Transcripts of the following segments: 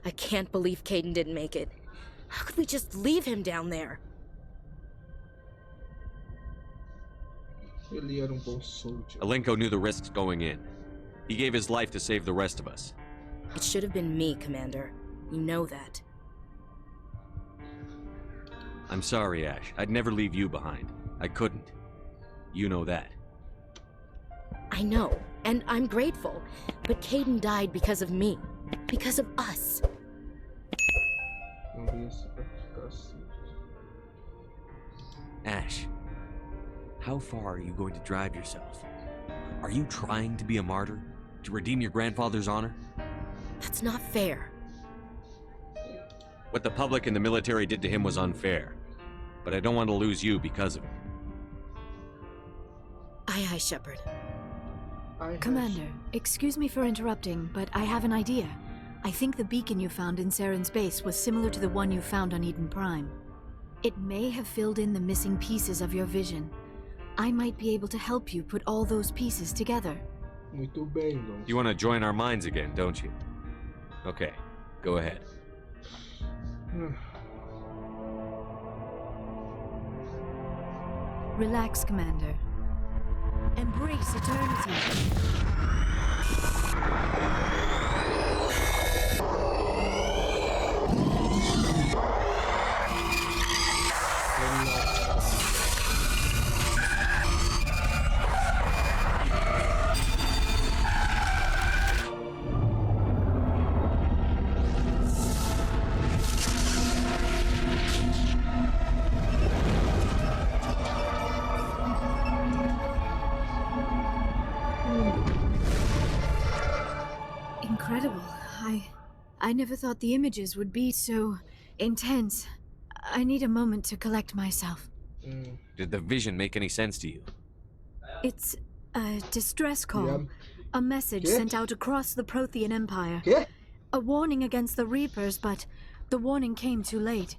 I can't believe Caden didn't make it. How could we just leave him down there? Ele era bom soldier. Alenko knew the risks going in. He gave his life to save the rest of us. It should have been me, Commander. You know that. I'm sorry, Ash. I'd never leave you behind. I couldn't. You know that. I know, and I'm grateful. But Caden died because of me. Because of us. Ash, how far are you going to drive yourself? Are you trying to be a martyr? To redeem your grandfather's honor? That's not fair. What the public and the military did to him was unfair. But I don't want to lose you because of it. Aye, aye, Shepard. Commander, excuse me for interrupting, but I have an idea. I think the beacon you found in Saren's base was similar to the one you found on Eden Prime. It may have filled in the missing pieces of your vision. I might be able to help you put all those pieces together. Muito bem, então. You want to join our minds again, don't you? Okay, go ahead. Relax, Commander. Embrace eternity. Incredible. I never thought the images would be so intense. I need a moment to collect myself. Did the vision make any sense to you? It's a distress call. Yeah. A message sent out across the Prothean Empire. Quê? A warning against the Reapers, but the warning came too late.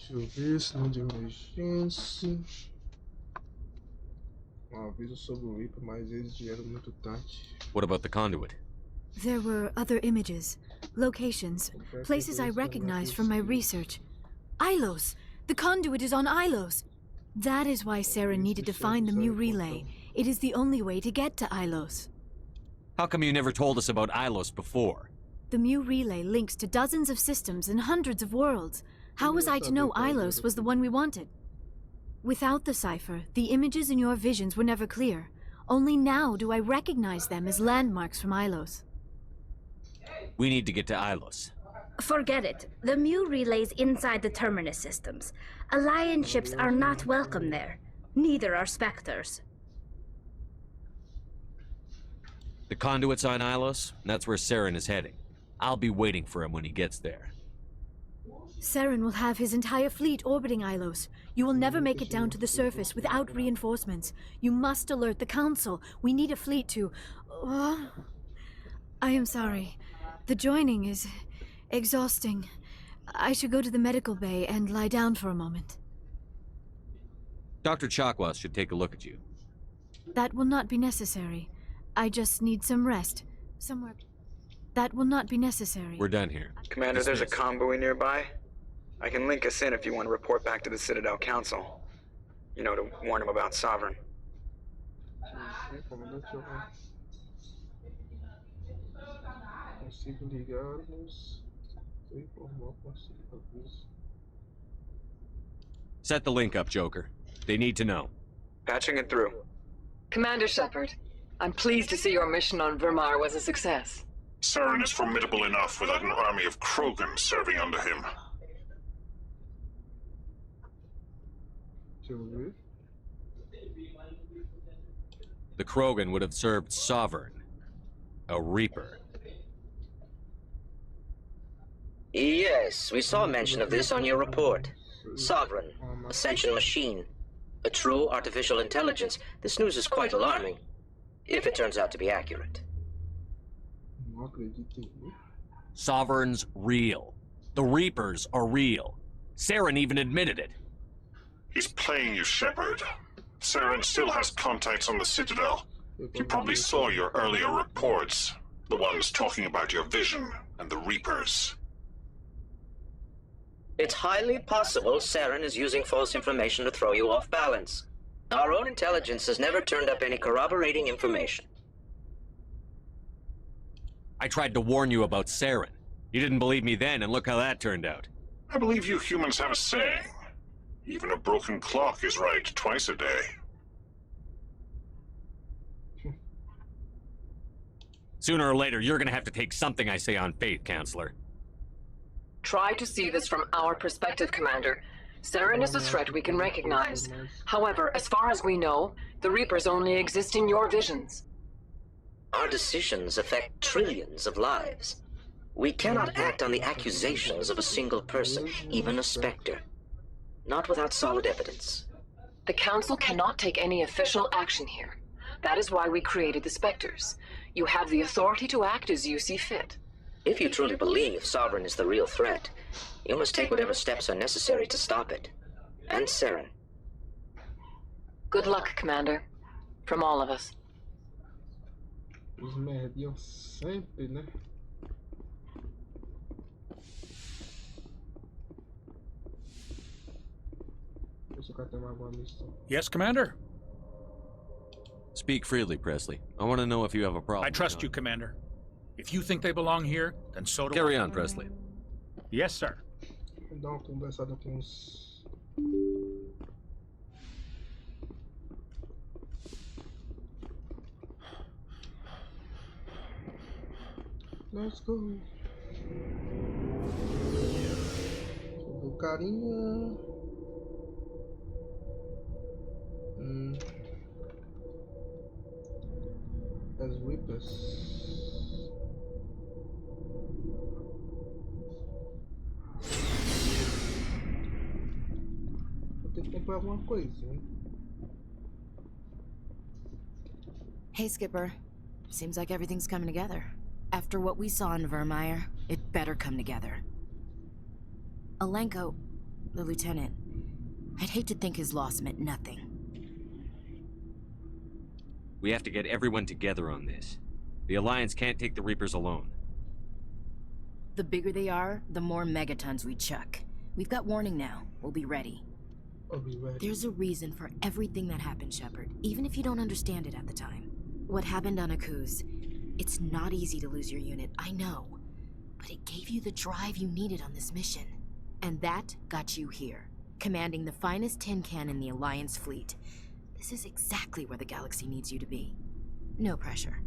Deixa eu ver, sinal de emergência. Aviso sobre o Reaper, mas eles vieram muito tarde. What about the conduit? There were other images, locations, places I recognized from my research. Ilos! The conduit is on Ilos! That is why Sarah needed to find the Mu relay. It is the only way to get to Ilos. How come you never told us about Ilos before? The Mu relay links to dozens of systems and hundreds of worlds. How was I to know Ilos was the one we wanted? Without the cipher, the images in your visions were never clear. Only now do I recognize them as landmarks from Ilos. We need to get to Ilos. Forget it. The Mu relay's inside the Terminus systems. Alliance ships are not welcome there. Neither are Spectres. The conduit's on Ilos, and that's where Saren is heading. I'll be waiting for him when he gets there. Saren will have his entire fleet orbiting Ilos. You will never make it down to the surface without reinforcements. You must alert the Council. We need a fleet to... I am sorry. The joining is exhausting. I should go to the medical bay and lie down for a moment. Dr. Chakwas should take a look at you. That will not be necessary. I just need some rest. Somewhere... That will not be necessary. We're done here. Commander, there's a convoy nearby. I can link us in if you want to report back to the Citadel Council. You know, to warn them about Sovereign. Consigo ligar-nos. Informar, consigo aviso. Set the link up, Joker. They need to know. Patching it through. Commander Shepard, I'm pleased to see your mission on Vermar was a success. Saren is formidable enough without an army of Krogan serving under him. Deixa eu ver. The Krogan would have served Sovereign, a Reaper. Yes, we saw mention of this on your report. Sovereign, Ascension machine, a true artificial intelligence. This news is quite alarming, if it turns out to be accurate. Não acredito em mim. Sovereign's real. The Reapers are real. Saren even admitted it. He's playing you, Shepard. Saren still has contacts on the Citadel. You probably saw your earlier reports. The ones talking about your vision and the Reapers. It's highly possible Saren is using false information to throw you off balance. Our own intelligence has never turned up any corroborating information. I tried to warn you about Saren. You didn't believe me then, and look how that turned out. I believe you humans have a saying. Even a broken clock is right twice a day. Sooner or later, you're gonna have to take something I say on faith, Counselor. Try to see this from our perspective, Commander. Saren is a threat we can recognize. However, as far as we know, the Reapers only exist in your visions. Our decisions affect trillions of lives. We cannot act on the accusations of a single person, even a Spectre. Not without solid evidence. The Council cannot take any official action here. That is why we created the Spectres. You have the authority to act as you see fit. If you truly believe Sovereign is the real threat, you must take whatever steps are necessary to stop it. And Saren. Good luck, Commander. From all of us. Os merdinhos sempre, né? Deixa eu catar uma boa missão. Yes, Commander? Speak freely, Presley. I want to know if you have a problem. I trust you, Commander. If you think they belong here, then so do Carry I. on, Presley. Yes, sir. Vou dar uma conversada com os... Let's go. Do carinha. As Reapers. Vou ter que comprar alguma coisinha. Hey, Skipper. Seems like everything's coming together. After what we saw in Vermeer, it better come together. Alenko, the lieutenant. I'd hate to think his loss meant nothing. We have to get everyone together on this. The Alliance can't take the Reapers alone. The bigger they are, the more megatons we chuck. We've got warning now. We'll be ready. I'll be ready. There's a reason for everything that happened, Shepard, even if you don't understand it at the time. What happened on Akuz, it's not easy to lose your unit, I know. But it gave you the drive you needed on this mission. And that got you here, commanding the finest tin can in the Alliance fleet. This is exactly where the galaxy needs you to be. No pressure.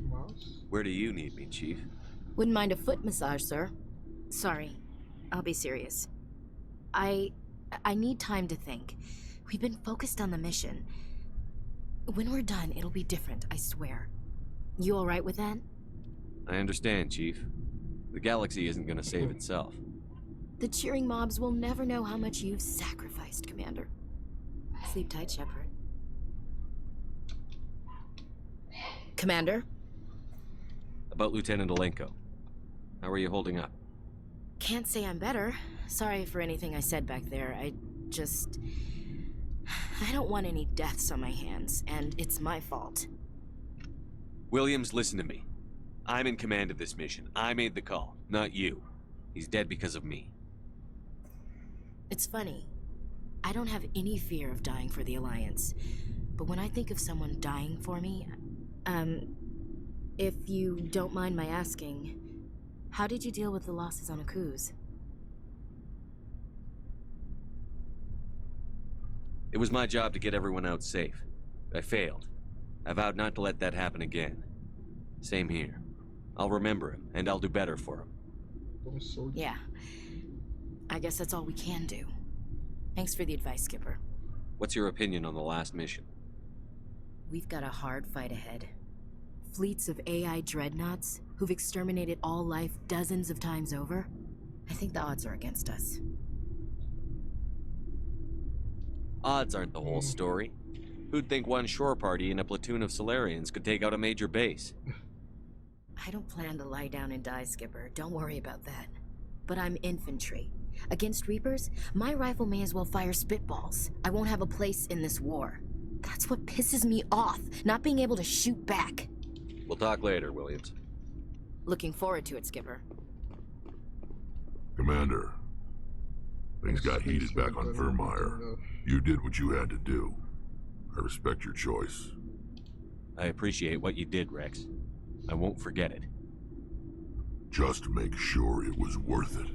Mouse? Where do you need me, Chief? Wouldn't mind a foot massage, sir. Sorry, I'll be serious. I need time to think. We've been focused on the mission. When we're done, it'll be different, I swear. You all right with that? I understand, Chief. The galaxy isn't gonna save itself. The cheering mobs will never know how much you've sacrificed, Commander. Sleep tight, Shepard. Commander? About Lieutenant Alenko. How are you holding up? Can't say I'm better. Sorry for anything I said back there. I don't want any deaths on my hands, and it's my fault. Williams, listen to me. I'm in command of this mission. I made the call, not you. He's dead because of me. It's funny. I don't have any fear of dying for the Alliance. But when I think of someone dying for me, if you don't mind my asking, how did you deal with the losses on Akuz? It was my job to get everyone out safe. I failed. I vowed not to let that happen again. Same here. I'll remember him, and I'll do better for him. Yeah. I guess that's all we can do. Thanks for the advice, Skipper. What's your opinion on the last mission? We've got a hard fight ahead. Fleets of AI dreadnoughts who've exterminated all life dozens of times over. I think the odds are against us. Odds aren't the whole story. Who'd think one shore party and a platoon of Solarians could take out a major base? I don't plan to lie down and die, Skipper. Don't worry about that. But I'm infantry. Against Reapers, my rifle may as well fire spitballs. I won't have a place in this war. That's what pisses me off, not being able to shoot back. We'll talk later, Williams. Looking forward to it, Skipper. Commander, things got heated back on Vermeer. You did what you had to do. I respect your choice. I appreciate what you did, Rex. I won't forget it. Just make sure it was worth it.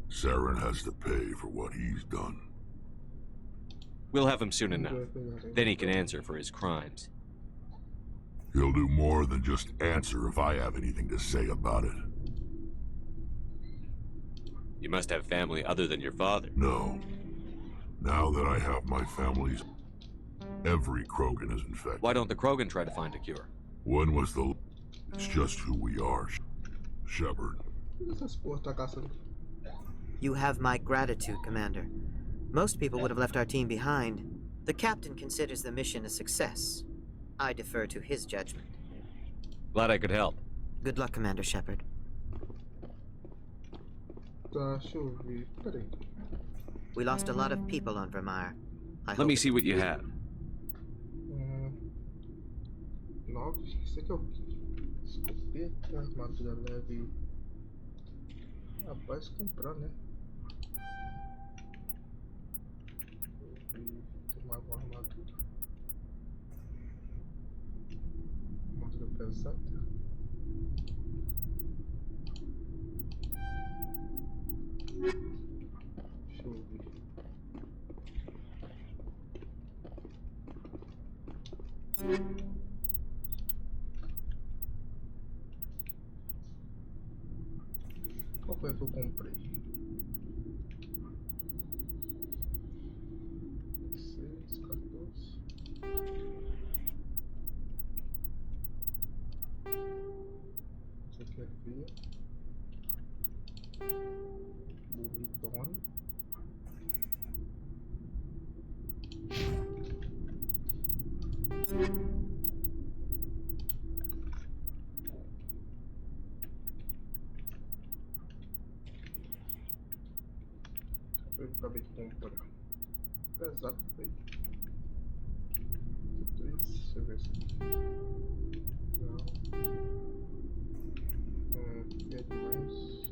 Saren has to pay for what he's done. We'll have him soon enough. Then he can answer for his crimes. He'll do more than just answer if I have anything to say about it. You must have family other than your father. No. Now that I have my family's, every Krogan is infected. Why don't the Krogan try to find a cure? When was the... It's just who we are, Shepard. You have my gratitude, Commander. Most people would have left our team behind. The captain considers the mission a success. I defer to his judgment. Glad I could help. Good luck, Commander Shepard. We lost a lot of people on Vermeer. Let me see what you have. 9, isso aqui é o quê? Escopeta, armadura leve. Rapaz, comprar, né? Tomar uma armadura. Armadura pesada. Deixa eu ver. Qual foi que eu comprei? 6, 14. Isso aqui é feio. Bonitona. Eu acabei de comprar. Pesado, velho. Tudo isso, deixa eu ver se... Não. E é demais.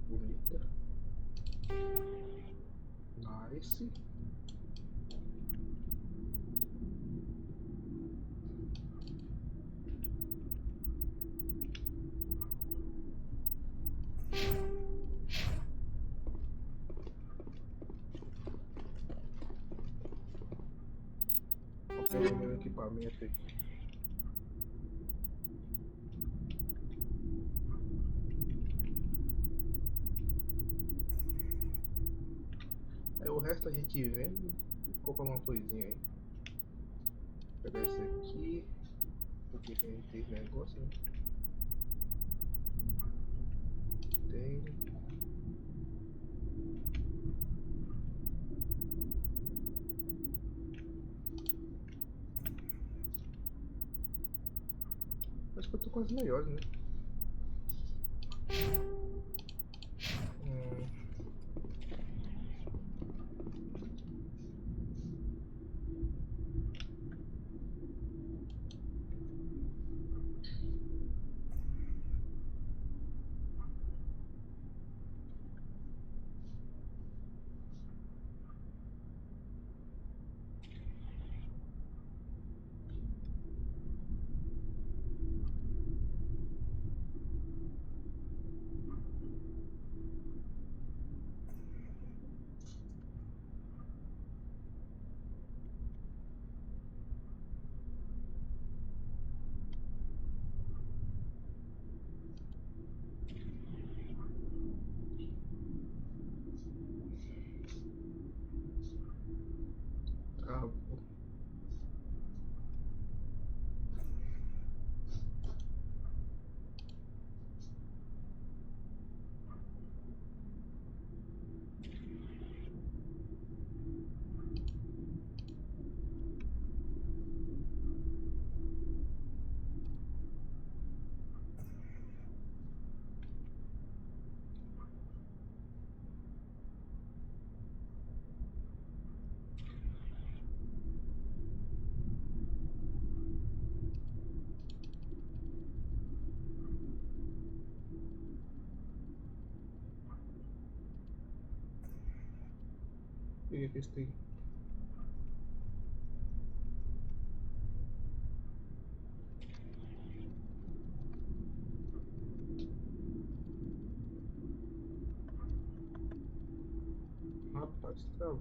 Bonita. Nice. Vou pegar o meu equipamento aqui. Aí o resto a gente vende e compra uma coisinha aí. Vou pegar esse aqui, porque tem negócio, né? Tem. Acho que eu tô com as melhores, né? E que tem. Rapaz, travou.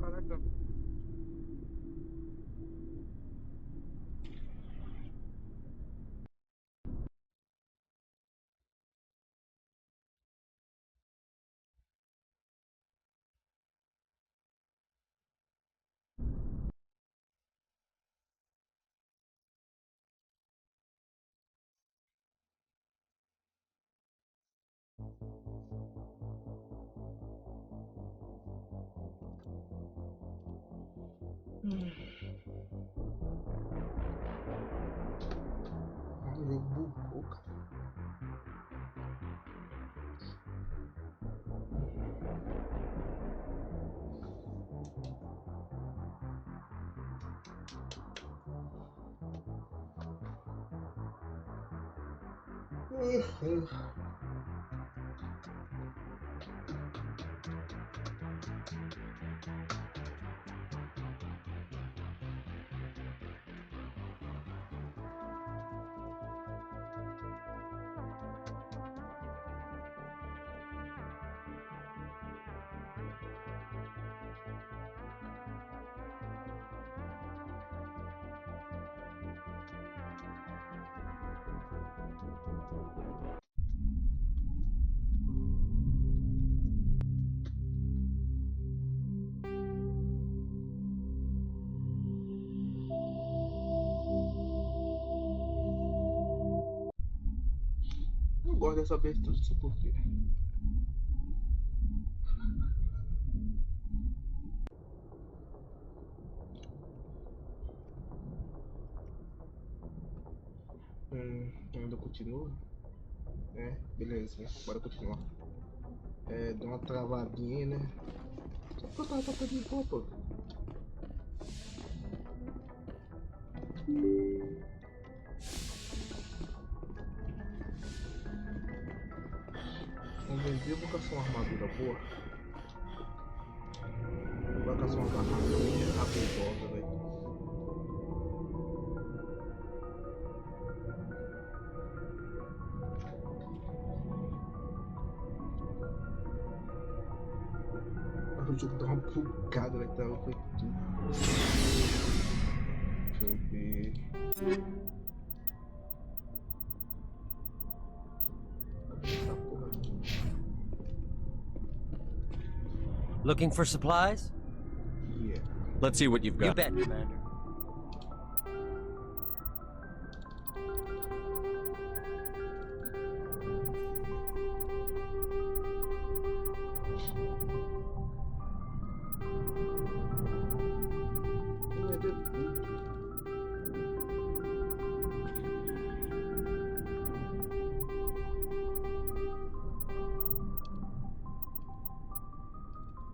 Caraca. O jogo bugou, cara. Eu gosto dessa abertura, não sei porquê. Ainda continua? É, beleza, bora continuar. Deu uma travadinha, né? Só porque eu tava tocando de boa, pô. Eu vou caçar uma armadura boa. Vou caçar uma barraca bem rapidosa, velho. O jogo dá uma bugada, velho. Tá, foi tudo. Deixa eu ver. Essa porra aqui. Looking for supplies? Yeah. Let's see what you've got. You bet, Commander.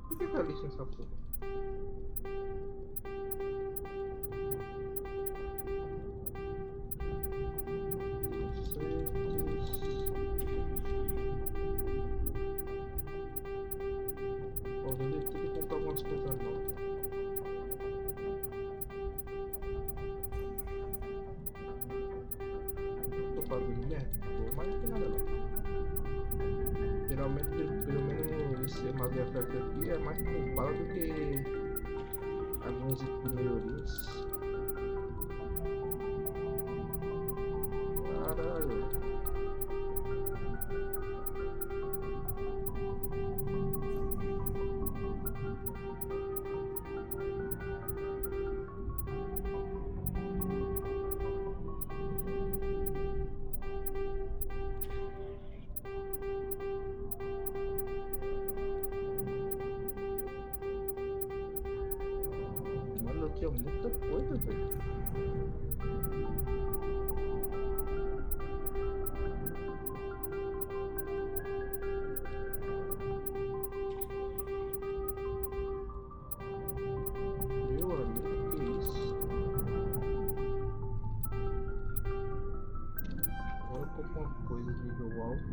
Por que tá lixo essa porra? Vou vender tudo e comprar algumas coisas novas. Tô fazendo merda? Tô, mas não tem nada não. Geralmente, pelo menos esse armazém aberto aqui é mais com bala do que alguns melhorias. Caralho. Mano, aqui é muita coisa, velho. Meu amigo, que isso? Agora eu compro uma coisa de nível alto.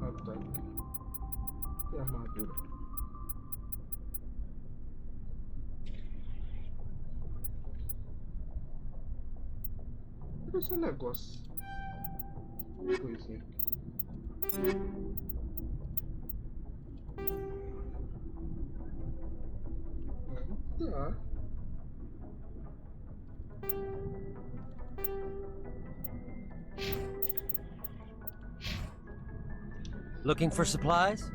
Ah, tá. E armadura? Esse negócio. Coisinha. Tá. Looking for supplies?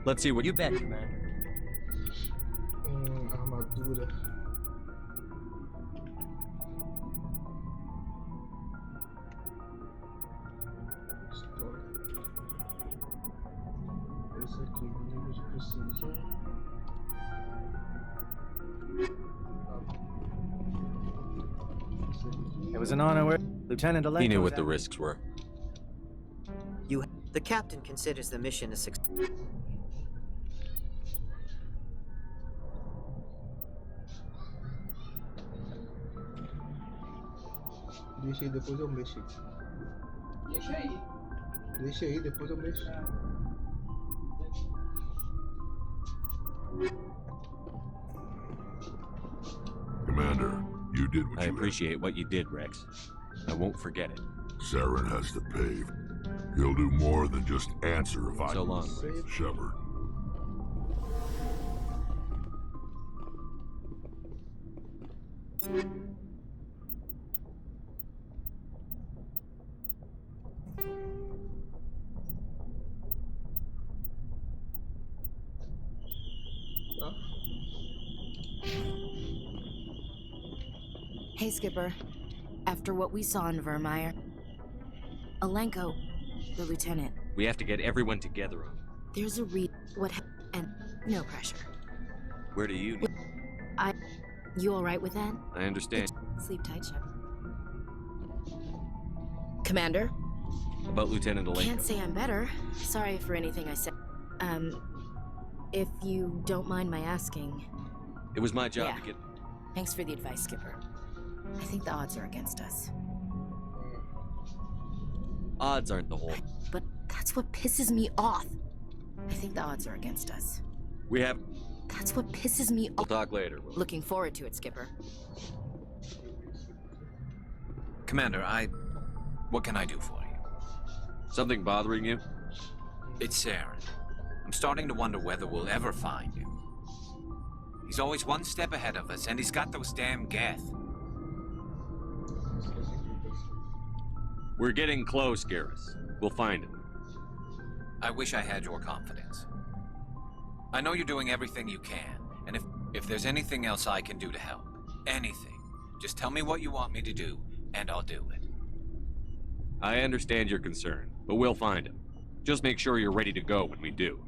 Let's see what You bet, Commander. Armadura. História. Esse aqui, nível de precisão. Esse aqui. It was an honor, Lieutenant Elect. He knew what the risks were. The captain considers the mission a success. Deixa aí, depois eu mexo. Deixa aí, depois eu mexo. Commander, you did what I you appreciate what you did, Rex. I won't forget it. Saren has to pay. He'll do more than just answer if I... So long, Rex. Shepard. Hey, Skipper. After what we saw in Vermeer, Alenko, the lieutenant. We have to get everyone together on it. There's a and no pressure. Where do you... You alright with that? I understand. Sleep tight, Shepard. Commander? About Lieutenant Alenko. Can't say I'm better. Sorry for anything I said. If you don't mind my asking... It was my job to get... Thanks for the advice, Skipper. I think the odds are against us. Odds aren't the whole... But that's what pisses me off. I think the odds are against us. We have... That's what pisses me off. We'll talk later. Looking forward to it, Skipper. Commander, what can I do for you? Something bothering you? It's Saren. I'm starting to wonder whether we'll ever find him. He's always one step ahead of us, and he's got those damn Geth. We're getting close, Garrus. We'll find him. I wish I had your confidence. I know you're doing everything you can, and if there's anything else I can do to help, anything, just tell me what you want me to do, and I'll do it. I understand your concern, but we'll find him. Just make sure you're ready to go when we do.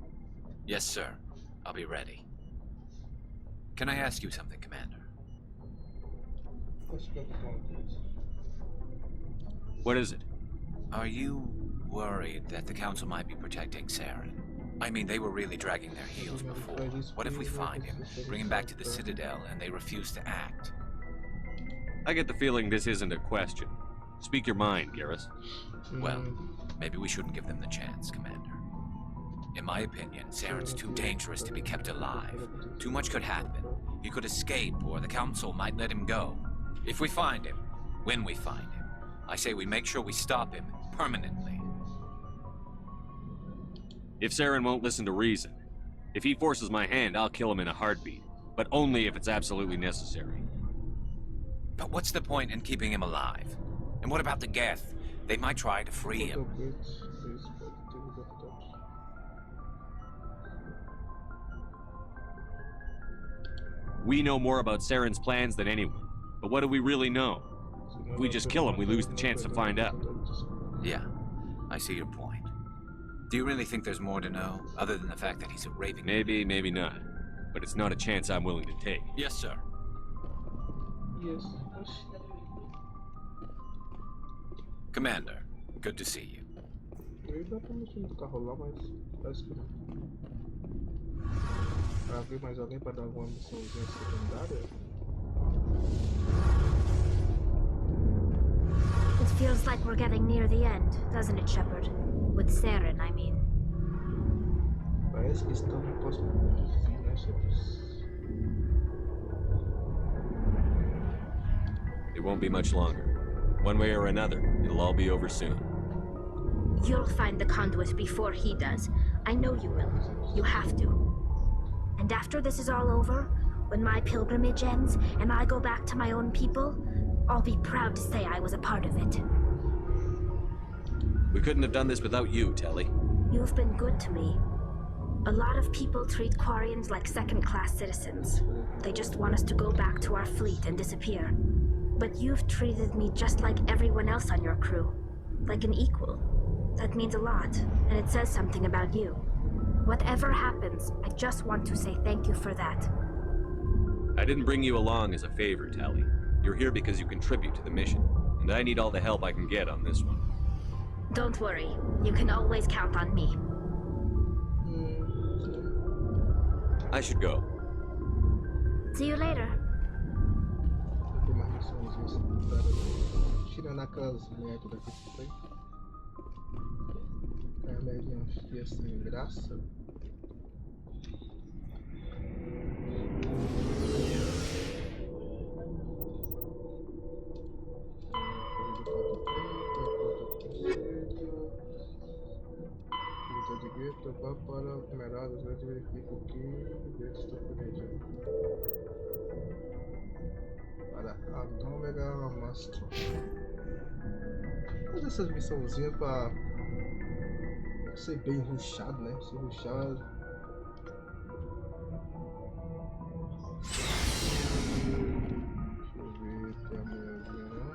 Yes, sir. I'll be ready. Can I ask you something, Commander? What is it? Are you worried that the Council might be protecting Saren? I mean, they were really dragging their heels before. What if we find him, bring him back to the Citadel, and they refuse to act? I get the feeling this isn't a question. Speak your mind, Garrus. Well, maybe we shouldn't give them the chance, Commander. In my opinion, Saren's too dangerous to be kept alive. Too much could happen. He could escape, or the Council might let him go. If we find him, when we find him, I say we make sure we stop him permanently. If Saren won't listen to reason, if he forces my hand, I'll kill him in a heartbeat. But only if it's absolutely necessary. But what's the point in keeping him alive? And what about the Geth? They might try to free him. We know more about Saren's plans than anyone. But what do we really know? If we just kill him, we lose the chance to find out. Yeah, I see your point. Do you really think there's more to know, other than the fact that he's a raving... Maybe, maybe not. But it's not a chance I'm willing to take. Yes, sir. Yes. Commander, good to see you. Eu ainda tô mexendo no carro lá, mas parece que não. Pra ver mais alguém pra dar alguma missãozinha secundária? It feels like we're getting near the end, doesn't it, Shepard? With Saren, I mean. Parece que estamos no próximo ponto, né, Shepard? It won't be much longer. One way or another, it'll all be over soon. You'll find the conduit before he does. I know you will. You have to. And after this is all over, when my pilgrimage ends and I go back to my own people, I'll be proud to say I was a part of it. We couldn't have done this without you, Telly. You've been good to me. A lot of people treat Quarians like second-class citizens. They just want us to go back to our fleet and disappear. But you've treated me just like everyone else on your crew. Like an equal. That means a lot, and it says something about you. Whatever happens, I just want to say thank you for that. I didn't bring you along as a favor, Telly. You're here because you contribute to the mission, and I need all the help I can get on this one. Don't worry. You can always count on me. I should go. See you later. Tem mais missões secundárias. tirando aquelas merdas daqui que foi. É a merdinha fia sem graça. De gueto, vá para camaradas, verifica o que Deus está planejando. Para a Omega Mastro. Fazer essas missãozinhas para ser bem rushado, né? Se rushar. Deixa eu ver, tem a mulherzinha lá.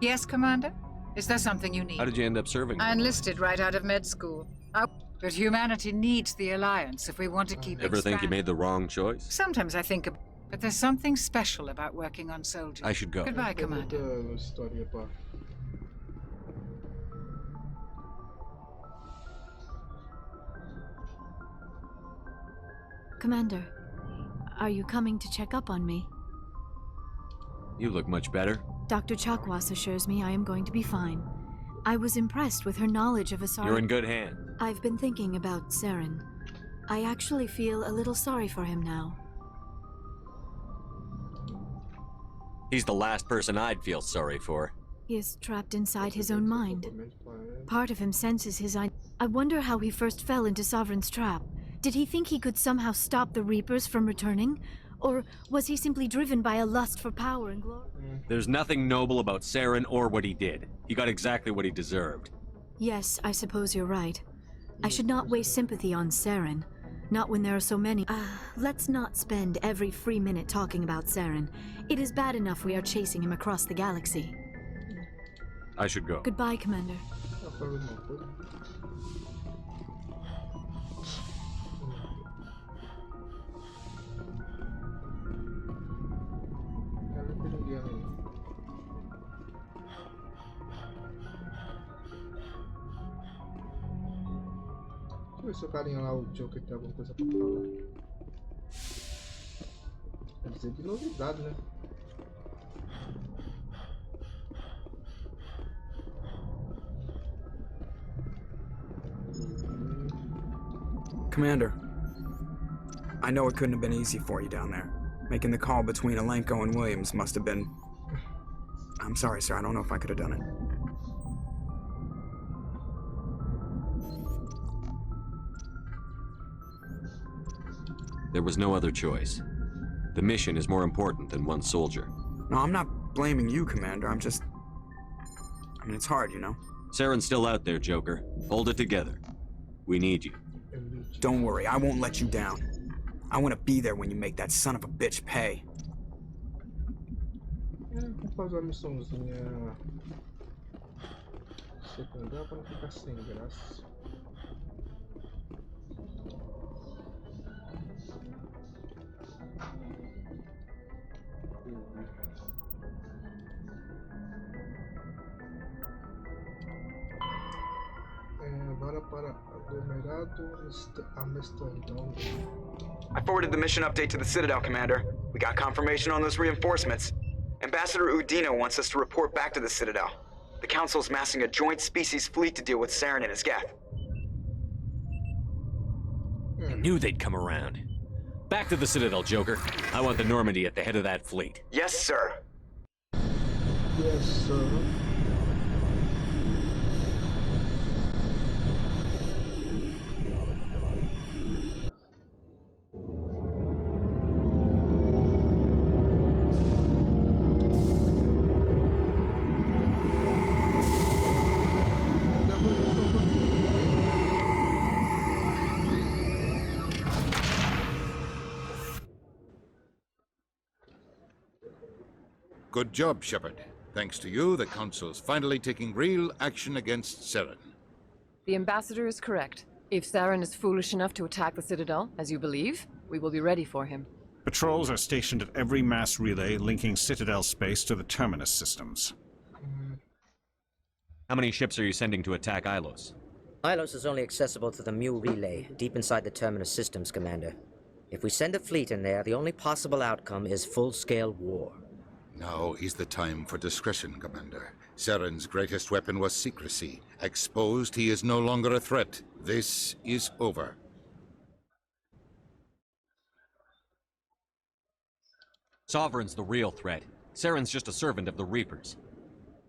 Yes, Commander? Is there something you need? How did you end up serving? I enlisted right out of med school. But humanity needs the Alliance if we want to keep Ever think you expanding. made the wrong choice? Sometimes I think, but there's something special about working on soldiers. I should go. Goodbye, Commander. Commander, are you coming to check up on me? You look much better. Dr. Chakwas assures me I am going to be fine. I was impressed with her knowledge of Asari. You're in good hands. I've been thinking about Saren. I actually feel a little sorry for him now. He's the last person I'd feel sorry for. He is trapped inside his own mind. Part of him senses his I wonder how he first fell into Sovereign's trap. Did he think he could somehow stop the Reapers from returning? Or was he simply driven by a lust for power and glory? There's nothing noble about Saren or what he did. He got exactly what he deserved. Yes, I suppose you're right. I should not waste sympathy on Saren. Not when there are so many. Let's not spend every free minute talking about Saren. It is bad enough we are chasing him across the galaxy. I should go. Goodbye, Commander. Deixa eu ver se o carinha lá, o Joker, tem alguma coisa pra falar. Quer dizer, de novidade, né? Commander, I know it couldn't have been easy for you down there. Making the call between Alenko and Williams must have been... I'm sorry, sir, I don't know if I could have done it. There was no other choice. The mission is more important than one soldier. No, I'm not blaming you, Commander. I'm just... I mean, it's hard, you know? Saren's still out there, Joker. Hold it together. We need you. Don't worry, I won't let you down. I want to be there when you make that son of a bitch pay. Vou fazer uma missãozinha secundária pra não ficar sem graça. Agora para aglomerado Amsterdão. I forwarded the mission update to the Citadel, Commander. We got confirmation on those reinforcements. Ambassador Udino wants us to report back to the Citadel. The Council's massing a joint species fleet to deal with Saren and his geth. I knew they'd come around. Back to the Citadel, Joker. I want the Normandy at the head of that fleet. Yes, sir. Yes, sir. Good job, Shepard. Thanks to you, the Council's finally taking real action against Saren. The Ambassador is correct. If Saren is foolish enough to attack the Citadel, as you believe, we will be ready for him. Patrols are stationed at every mass relay linking Citadel space to the Terminus systems. How many ships are you sending to attack Ilos? Ilos is only accessible to the Mule relay, deep inside the Terminus systems, Commander. If we send a fleet in there, the only possible outcome is full-scale war. Now is the time for discretion, Commander. Saren's greatest weapon was secrecy. Exposed, he is no longer a threat. This is over. Sovereign's the real threat. Saren's just a servant of the Reapers.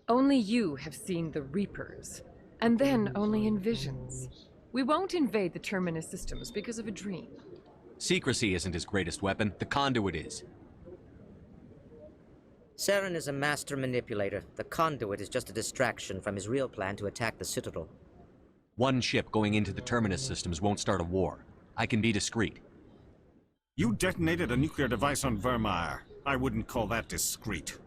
Only you have seen the Reapers, and then only in visions. We won't invade the Terminus systems because of a dream. Secrecy isn't his greatest weapon, the conduit is. Saren is a master manipulator. The conduit is just a distraction from his real plan to attack the Citadel. One ship going into the Terminus systems won't start a war. I can be discreet. You detonated a nuclear device on Vermeer. I wouldn't call that discreet.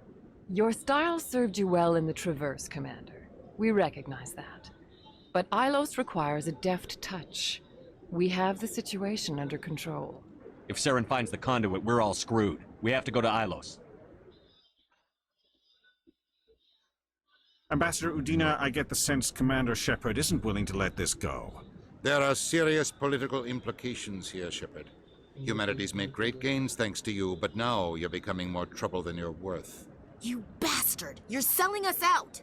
Your style served you well in the Traverse, Commander. We recognize that. But Ilos requires a deft touch. We have the situation under control. If Saren finds the conduit, we're all screwed. We have to go to Ilos. Ambassador Udina, I get the sense Commander Shepard isn't willing to let this go. There are serious political implications here, Shepard. Humanity's made great gains thanks to you, but now you're becoming more trouble than you're worth. You bastard! You're selling us out!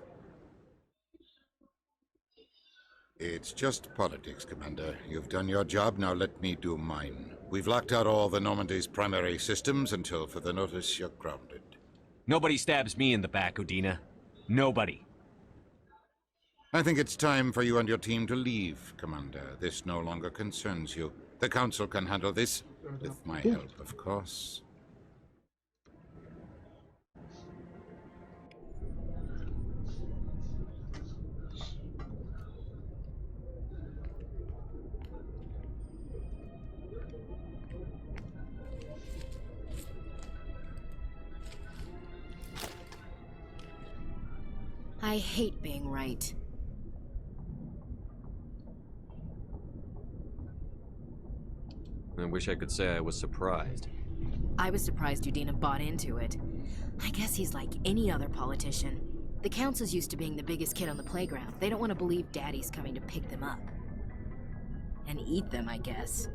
It's just politics, Commander. You've done your job, now let me do mine. We've locked out all the Normandy's primary systems until further notice you're grounded. Nobody stabs me in the back, Udina. Nobody. I think it's time for you and your team to leave, Commander. This no longer concerns you. The Council can handle this, with my help, of course. I hate being right. I wish I could say I was surprised. I was surprised Udina bought into it. I guess he's like any other politician. The Council's used to being the biggest kid on the playground. They don't want to believe Daddy's coming to pick them up. And eat them, I guess.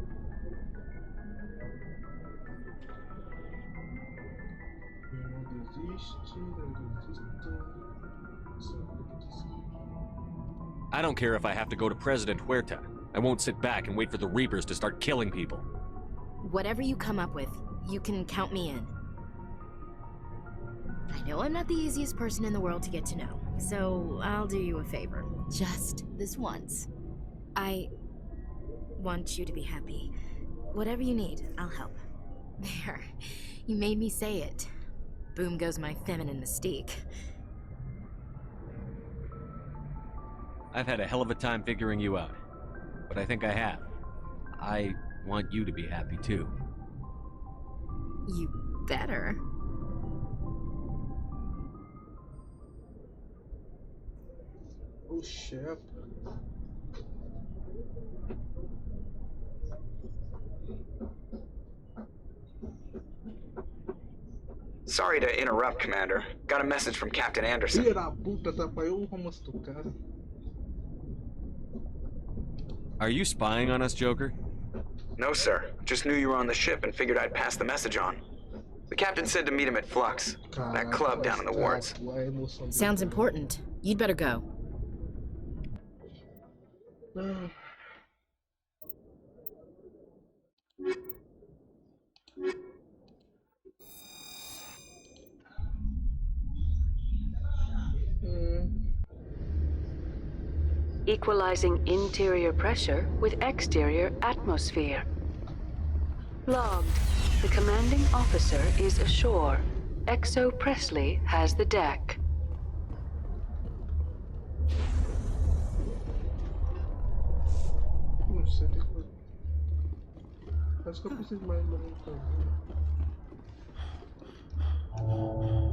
I don't care if I have to go to President Huerta. I won't sit back and wait for the Reapers to start killing people. Whatever you come up with, you can count me in. I know I'm not the easiest person in the world to get to know, so I'll do you a favor. Just this once. I want you to be happy. Whatever you need, I'll help. There. You made me say it. Boom goes my feminine mystique. I've had a hell of a time figuring you out. But I think I have. I want you to be happy too. You better. Oh, shit. Sorry to interrupt, Commander. Got a message from Captain Anderson. Filha da puta, atrapalhou o romance do cara. Are you spying on us, Joker? No, sir. Just knew you were on the ship and figured I'd pass the message on. The captain said to meet him at Flux, that club down in the wards. Sounds important. You'd better go. Equalizing interior pressure with exterior atmosphere. Logged. The commanding officer is ashore. Exo Presley has the deck. Não sei, acho que eu preciso mais de uma.